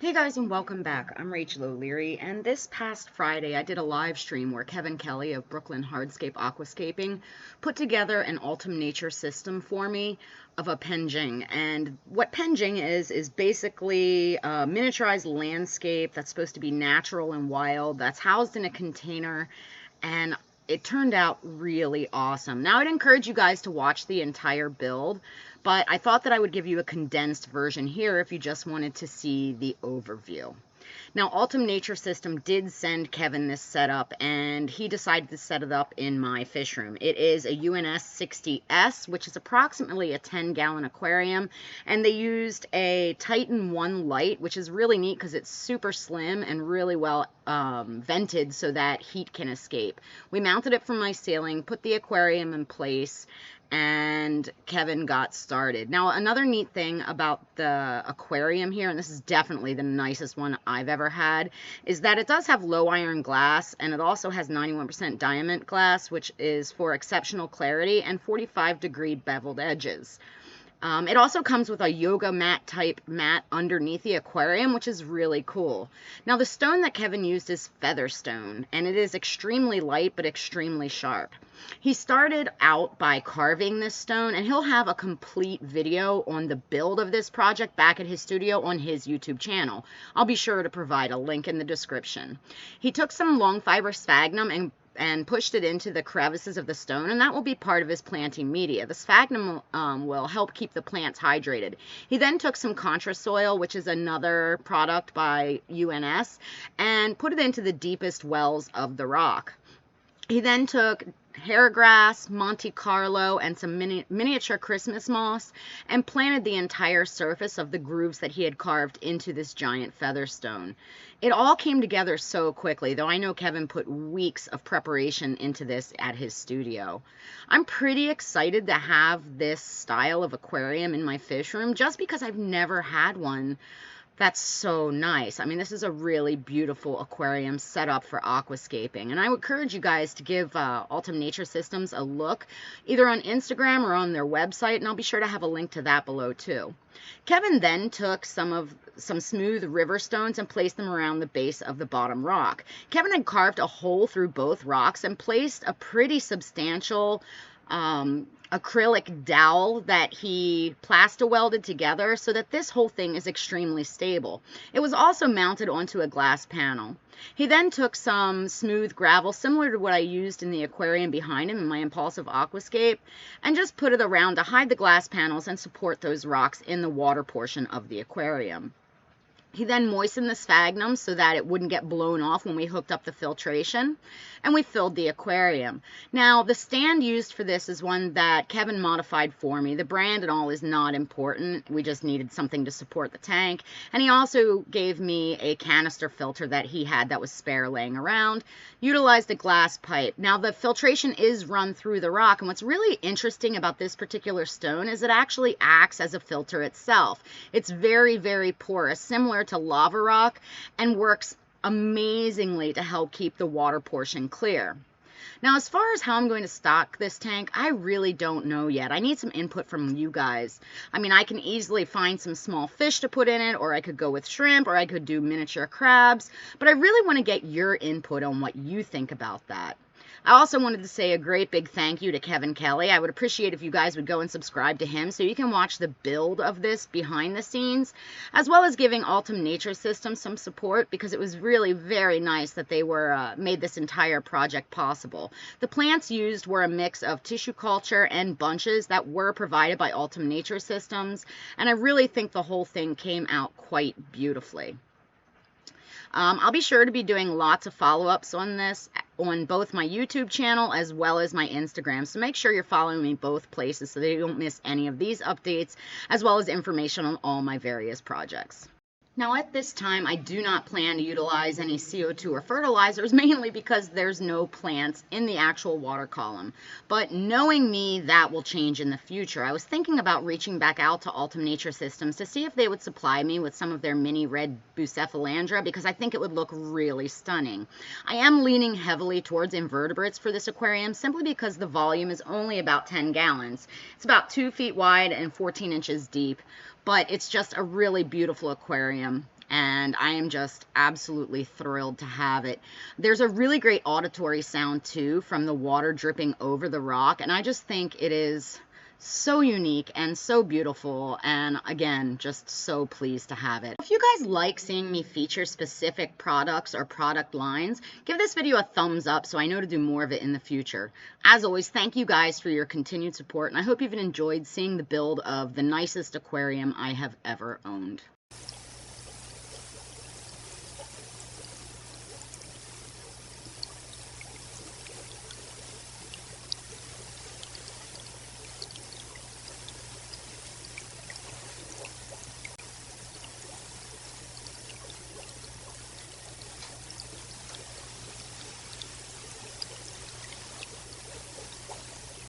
Hey guys, and welcome back. I'm Rachel O'Leary, and this past Friday I did a live stream where Kelly of Brooklyn Hardscape Aquascaping put together an Ultum Nature system for me of a penjing. And what penjing is basically a miniaturized landscape that's supposed to be natural and wild, that's housed in a container, and it turned out really awesome. Now, I'd encourage you guys to watch the entire build, but I thought that I would give you a condensed version here if you just wanted to see the overview. Now, Ultum Nature System did send Kevin this setup, and he decided to set it up in my fish room. It is a UNS 60S, which is approximately a 10-gallon aquarium, and they used a Titan 1 light, which is really neat because it's super slim and really well vented so that heat can escape. We mounted it from my ceiling, put the aquarium in place, and Kevin got started. Now, another neat thing about the aquarium here, and this is definitely the nicest one I've ever had, is that it does have low iron glass, and it also has 91% diamond glass, which is for exceptional clarity, and 45-degree beveled edges. It also comes with a yoga mat type mat underneath the aquarium, which is really cool. Now, the stone that Kevin used is Featherstone, and it is extremely light but extremely sharp. He started out by carving this stone, and he'll have a complete video on the build of this project back at his studio on his YouTube channel. I'll be sure to provide a link in the description. He took some long fiber sphagnum and pushed it into the crevices of the stone, and that will be part of his planting media. The sphagnum will help keep the plants hydrated. He then took some Contrasoil, which is another product by UNS, and put it into the deepest wells of the rock. He then took hairgrass, monte carlo, and some miniature Christmas moss, and planted the entire surface of the grooves that he had carved into this giant featherstone. It all came together so quickly, though I know Kevin put weeks of preparation into this at his studio. I'm pretty excited to have this style of aquarium in my fish room just because I've never had one that's so nice. I mean, this is a really beautiful aquarium set up for aquascaping. And I would encourage you guys to give Ultum Nature Systems a look, either on Instagram or on their website, and I'll be sure to have a link to that below too. Kevin then took some smooth river stones and placed them around the base of the bottom rock. Kevin had carved a hole through both rocks and placed a pretty substantial acrylic dowel that he plaster welded together so that this whole thing is extremely stable. It was also mounted onto a glass panel. He then took some smooth gravel similar to what I used in the aquarium behind him in my impulsive aquascape and just put it around to hide the glass panels and support those rocks in the water portion of the aquarium. He then moistened the sphagnum so that it wouldn't get blown off when we hooked up the filtration, and we filled the aquarium. Now, the stand used for this is one that Kevin modified for me. The brand and all is not important. We just needed something to support the tank, and he also gave me a canister filter that he had that was spare laying around. Utilized a glass pipe. Now, the filtration is run through the rock, and what's really interesting about this particular stone is it actually acts as a filter itself. It's very, very porous, similar to lava rock, and works amazingly to help keep the water portion clear. Now, as far as how I'm going to stock this tank, I really don't know yet. I need some input from you guys. I mean, I can easily find some small fish to put in it, or I could go with shrimp, or I could do miniature crabs, but I really want to get your input on what you think about that. I also wanted to say a great big thank you to Kevin Kelly. I would appreciate if you guys would go and subscribe to him so you can watch the build of this behind the scenes, as well as giving Ultum Nature Systems some support because it was really very nice that they made this entire project possible. The plants used were a mix of tissue culture and bunches that were provided by Ultum Nature Systems, and I really think the whole thing came out quite beautifully. I'll be sure to be doing lots of follow-ups on this on both my YouTube channel as well as my Instagram. So make sure you're following me both places so that you don't miss any of these updates as well as information on all my various projects. Now, at this time, I do not plan to utilize any CO2 or fertilizers, mainly because there's no plants in the actual water column. But knowing me, that will change in the future. I was thinking about reaching back out to Ultum Nature Systems to see if they would supply me with some of their mini red bucephalandra, because I think it would look really stunning. I am leaning heavily towards invertebrates for this aquarium, simply because the volume is only about 10 gallons. It's about 2 feet wide and 14 inches deep. But it's just a really beautiful aquarium, and I am just absolutely thrilled to have it. There's a really great auditory sound too from the water dripping over the rock, and I just think it is so unique and so beautiful, and again, just so pleased to have it. If you guys like seeing me feature specific products or product lines, give this video a thumbs up so I know to do more of it in the future. As always, thank you guys for your continued support, and I hope you've enjoyed seeing the build of the nicest aquarium I have ever owned.